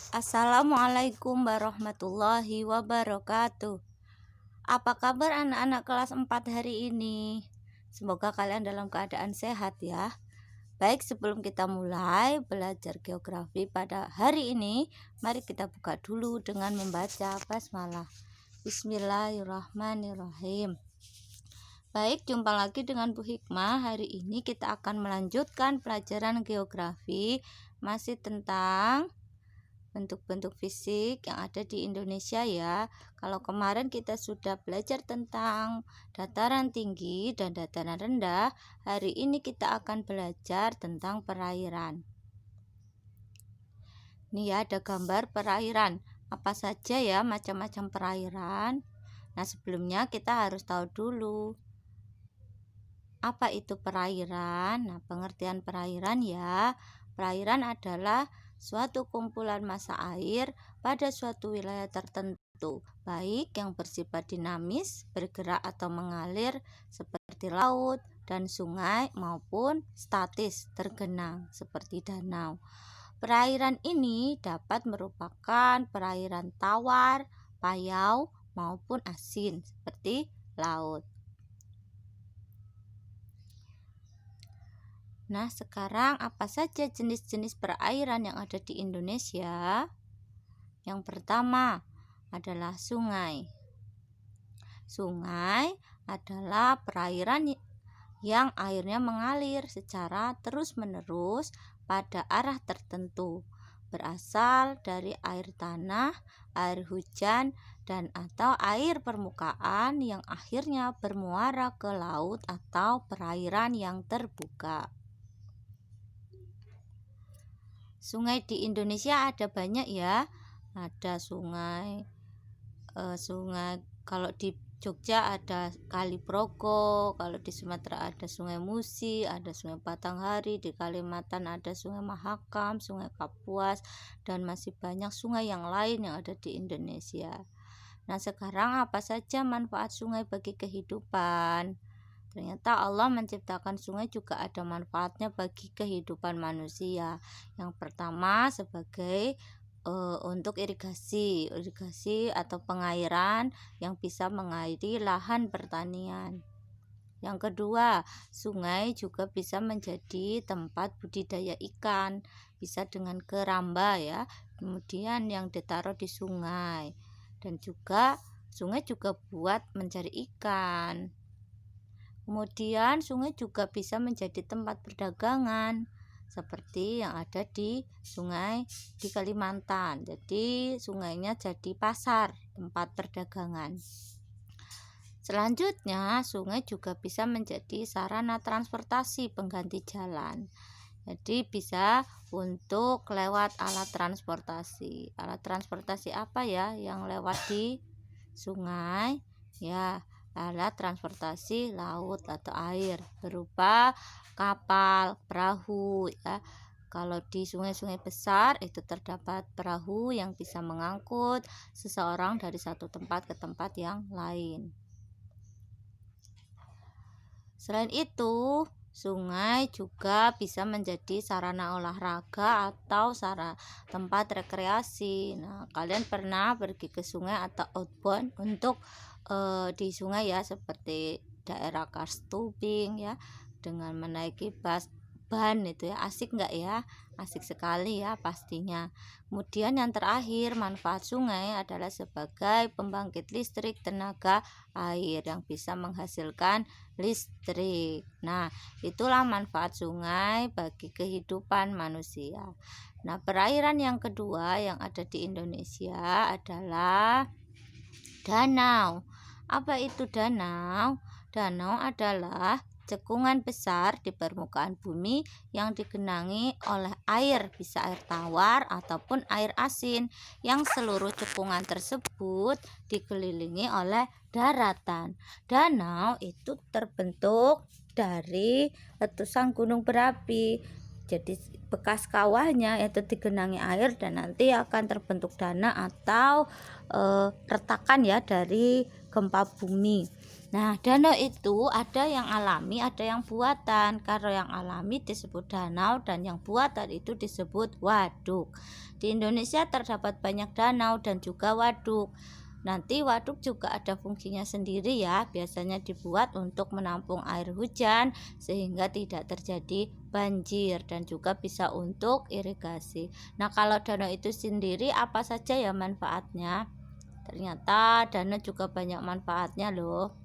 Assalamualaikum warahmatullahi wabarakatuh. Apa kabar anak-anak kelas 4 hari ini? Semoga kalian dalam keadaan sehat ya. Baik, sebelum kita mulai belajar geografi pada hari ini, mari kita buka dulu dengan membaca basmalah. Bismillahirrahmanirrahim. Baik, jumpa lagi dengan Bu Hikmah. Hari ini kita akan melanjutkan pelajaran geografi, masih tentang bentuk-bentuk fisik yang ada di Indonesia ya. Kalau kemarin kita sudah belajar tentang dataran tinggi dan dataran rendah, hari ini kita akan belajar tentang perairan. Ini ya, ada gambar perairan. Apa saja ya macam-macam perairan? Nah, sebelumnya kita harus tahu dulu apa itu perairan. Nah, pengertian perairan ya. Perairan adalah suatu kumpulan massa air pada suatu wilayah tertentu, baik yang bersifat dinamis, bergerak atau mengalir seperti laut dan sungai, maupun statis, tergenang seperti danau. Perairan ini dapat merupakan perairan tawar, payau, maupun asin seperti laut. Nah, sekarang apa saja jenis-jenis perairan yang ada di Indonesia? Yang pertama adalah sungai. Sungai adalah perairan yang airnya mengalir secara terus-menerus pada arah tertentu, berasal dari air tanah, air hujan, dan atau air permukaan yang akhirnya bermuara ke laut atau perairan yang terbuka. Sungai di Indonesia ada banyak ya. Ada sungai kalau di Jogja ada Kali Progo, kalau di Sumatera ada Sungai Musi, ada Sungai Batanghari, di Kalimantan ada Sungai Mahakam, Sungai Kapuas, dan masih banyak sungai yang lain yang ada di Indonesia. Nah, sekarang apa saja manfaat sungai bagi kehidupan? Ternyata Allah menciptakan sungai juga ada manfaatnya bagi kehidupan manusia. Yang pertama sebagai untuk irigasi atau pengairan yang bisa mengairi lahan pertanian. Yang kedua, sungai juga bisa menjadi tempat budidaya ikan, bisa dengan keramba ya. Kemudian yang ditaruh di sungai, dan juga sungai juga buat mencari ikan. Kemudian sungai juga bisa menjadi tempat perdagangan seperti yang ada di sungai di Kalimantan. Jadi sungainya jadi pasar, tempat perdagangan. Selanjutnya, sungai juga bisa menjadi sarana transportasi pengganti jalan. Jadi bisa untuk lewat alat transportasi. Alat transportasi apa ya yang lewat di sungai? Ya, alat transportasi laut atau air berupa kapal, perahu ya. Kalau di sungai-sungai besar itu terdapat perahu yang bisa mengangkut seseorang dari satu tempat ke tempat yang lain. Selain itu, sungai juga bisa menjadi sarana olahraga atau tempat rekreasi. Nah, kalian pernah pergi ke sungai atau outbound untuk di sungai ya, seperti daerah Kars Tubing ya, dengan menaiki ban itu ya, asik nggak ya? Asik sekali ya pastinya. Kemudian yang terakhir, manfaat sungai adalah sebagai pembangkit listrik tenaga air yang bisa menghasilkan listrik. Nah, itulah manfaat sungai bagi kehidupan manusia. Nah, perairan yang kedua yang ada di Indonesia adalah danau. Apa itu danau? Danau adalah cekungan besar di permukaan bumi yang digenangi oleh air, bisa air tawar ataupun air asin, yang seluruh cekungan tersebut dikelilingi oleh daratan. Danau itu terbentuk dari letusan gunung berapi. Jadi bekas kawahnya itu digenangi air dan nanti akan terbentuk danau atau retakan ya dari gempa bumi. Nah, danau itu ada yang alami, ada yang buatan. Kalau yang alami disebut danau dan yang buatan itu disebut waduk. Di Indonesia terdapat banyak danau dan juga waduk. Nanti waduk juga ada fungsinya sendiri ya, biasanya dibuat untuk menampung air hujan sehingga tidak terjadi banjir dan juga bisa untuk irigasi. Nah, kalau danau itu sendiri apa saja ya manfaatnya? Ternyata danau juga banyak manfaatnya loh.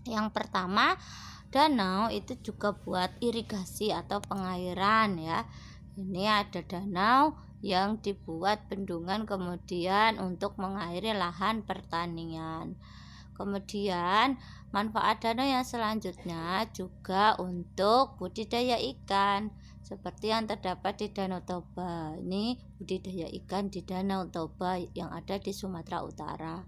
Yang pertama, danau itu juga buat irigasi atau pengairan ya. Ini ada danau yang dibuat bendungan kemudian untuk mengairi lahan pertanian. Kemudian manfaat danau yang selanjutnya juga untuk budidaya ikan seperti yang terdapat di Danau Toba. Ini budidaya ikan di Danau Toba yang ada di Sumatera Utara.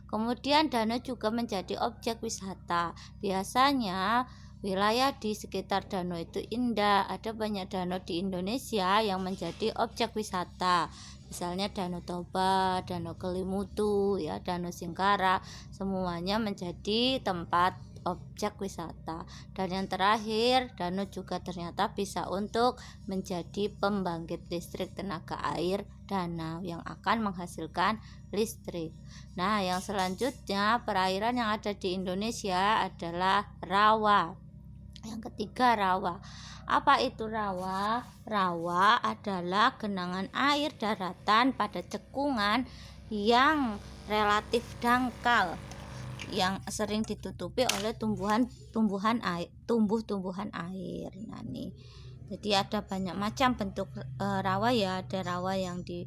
Kemudian danau juga menjadi objek wisata. Biasanya wilayah di sekitar danau itu indah. Ada banyak danau di Indonesia yang menjadi objek wisata. Misalnya Danau Toba, Danau Kelimutu, ya, Danau Singkara, semuanya menjadi tempat objek wisata. Dan yang terakhir, danau juga ternyata bisa untuk menjadi pembangkit listrik tenaga air danau yang akan menghasilkan listrik. Nah, yang selanjutnya perairan yang ada di Indonesia adalah rawa. Yang ketiga, rawa. Apa itu rawa? Rawa adalah genangan air daratan pada cekungan yang relatif dangkal yang sering ditutupi oleh tumbuhan air. Nah, nih. Jadi ada banyak macam bentuk rawa ya. Ada rawa yang di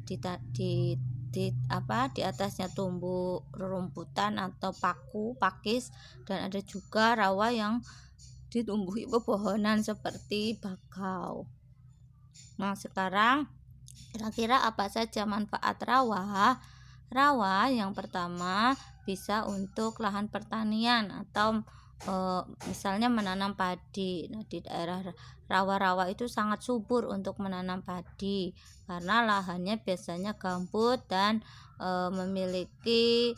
di atasnya tumbuh rerumputan atau pakis, dan ada juga rawa yang ditumbuhi pepohonan seperti bakau. Nah, sekarang kira-kira apa saja manfaat rawa? Rawa yang pertama bisa untuk lahan pertanian atau misalnya menanam padi. Nah, di daerah rawa-rawa itu sangat subur untuk menanam padi karena lahannya biasanya gambut dan memiliki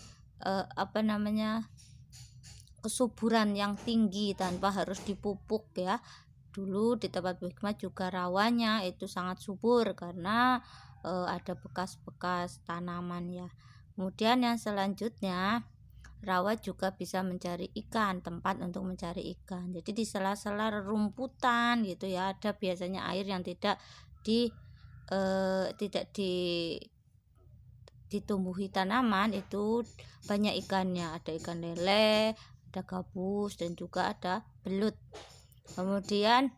kesuburan yang tinggi tanpa harus dipupuk ya. Dulu di tempat Bikmat juga rawanya itu sangat subur karena ada bekas-bekas tanaman ya. Kemudian yang selanjutnya, rawa juga bisa mencari ikan, tempat untuk mencari ikan. Jadi di sela-sela rerumputan gitu ya, ada biasanya air yang tidak ditumbuhi tanaman, itu banyak ikannya. Ada ikan lele, ada gabus, dan juga ada belut. Kemudian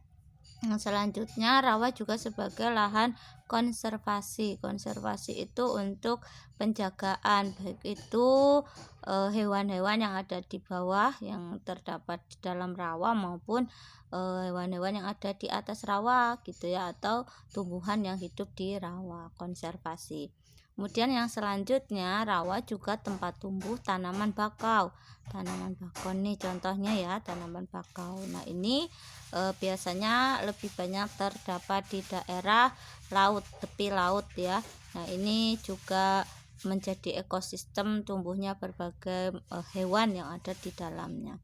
yang selanjutnya, rawa juga sebagai lahan konservasi. Konservasi itu untuk penjagaan, baik itu hewan-hewan yang ada di bawah yang terdapat di dalam rawa maupun hewan-hewan yang ada di atas rawa gitu ya, atau tumbuhan yang hidup di rawa, konservasi. Kemudian yang selanjutnya, rawa juga tempat tumbuh tanaman bakau. Tanaman bakau nih contohnya ya, tanaman bakau. Nah, ini biasanya lebih banyak terdapat di daerah laut, tepi laut ya. Nah, ini juga menjadi ekosistem tumbuhnya berbagai hewan yang ada di dalamnya.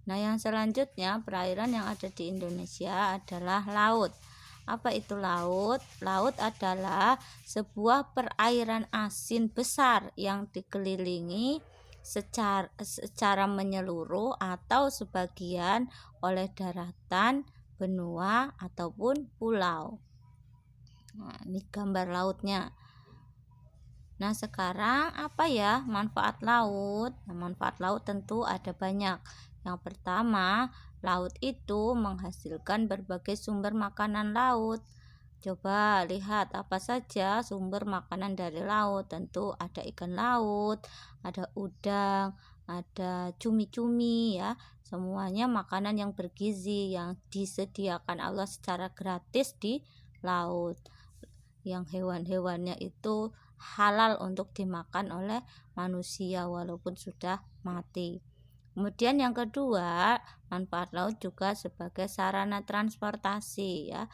Nah, yang selanjutnya perairan yang ada di Indonesia adalah laut. Apa itu laut? Laut adalah sebuah perairan asin besar yang dikelilingi secara menyeluruh atau sebagian oleh daratan, benua, ataupun pulau. Nah, ini gambar lautnya. Nah, sekarang apa ya manfaat laut? Nah, manfaat laut tentu ada banyak. Yang pertama, laut itu menghasilkan berbagai sumber makanan laut. Coba lihat apa saja sumber makanan dari laut. Tentu ada ikan laut, ada udang, ada cumi-cumi ya. Semuanya makanan yang bergizi yang disediakan Allah secara gratis di laut. Yang hewan-hewannya itu halal untuk dimakan oleh manusia walaupun sudah mati. Kemudian yang kedua, manfaat laut juga sebagai sarana transportasi ya.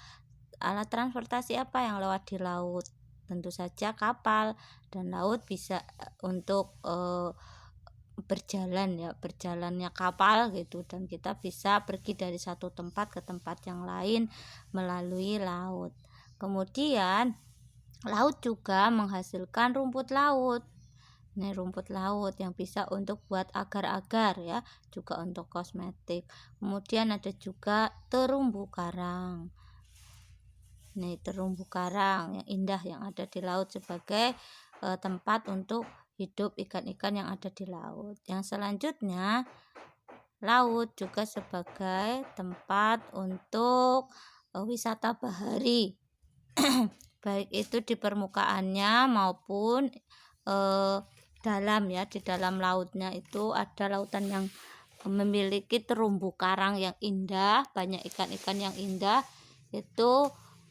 Alat transportasi apa yang lewat di laut? Tentu saja kapal, dan laut bisa untuk berjalannya kapal gitu, dan kita bisa pergi dari satu tempat ke tempat yang lain melalui laut. Kemudian laut juga menghasilkan rumput laut. Nah, rumput laut yang bisa untuk buat agar-agar ya, juga untuk kosmetik. Kemudian ada juga terumbu karang. Nah, terumbu karang yang indah yang ada di laut sebagai tempat untuk hidup ikan-ikan yang ada di laut. Yang selanjutnya, laut juga sebagai tempat untuk wisata bahari. Baik itu di permukaannya maupun dalam ya, di dalam lautnya itu ada lautan yang memiliki terumbu karang yang indah, banyak ikan-ikan yang indah, itu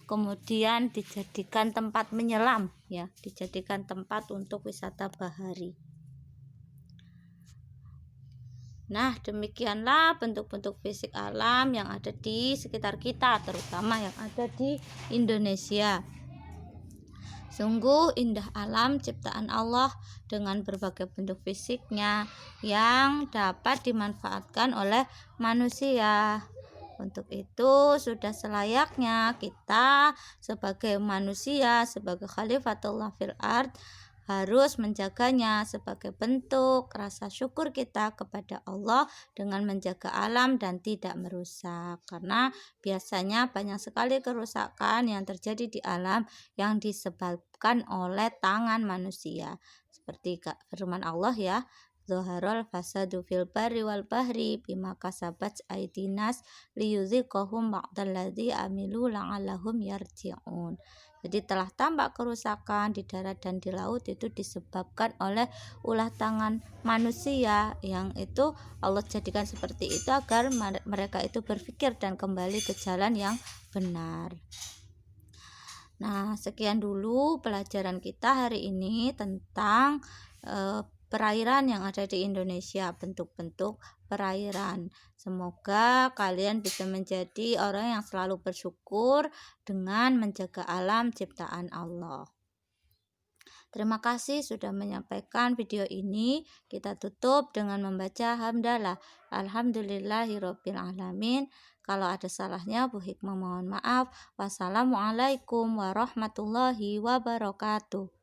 kemudian dijadikan tempat menyelam ya, dijadikan tempat untuk wisata bahari. Nah, demikianlah bentuk-bentuk fisik alam yang ada di sekitar kita, terutama yang ada di Indonesia. Sungguh indah alam ciptaan Allah dengan berbagai bentuk fisiknya yang dapat dimanfaatkan oleh manusia. Untuk itu sudah selayaknya kita sebagai manusia, sebagai khalifatullah fil ard, harus menjaganya sebagai bentuk rasa syukur kita kepada Allah dengan menjaga alam dan tidak merusak. Karena biasanya banyak sekali kerusakan yang terjadi di alam yang disebabkan oleh tangan manusia. Seperti firman Allah ya, Zoharul fasadu fil barri wal bahri bima kasabat aidinas liyuziqahum ba'dalladzi amilu la'allahum yarji'un. Jadi telah tampak kerusakan di darat dan di laut itu disebabkan oleh ulah tangan manusia, yang itu Allah jadikan seperti itu agar mereka itu berpikir dan kembali ke jalan yang benar. Nah, sekian dulu pelajaran kita hari ini tentang perairan yang ada di Indonesia, bentuk-bentuk perairan. Semoga kalian bisa menjadi orang yang selalu bersyukur dengan menjaga alam ciptaan Allah. Terima kasih sudah menyampaikan video ini. Kita tutup dengan membaca hamdalah. Alhamdulillahirabbil alamin. Kalau ada salahnya Bu Hikmah mohon maaf. Wassalamualaikum warahmatullahi wabarakatuh.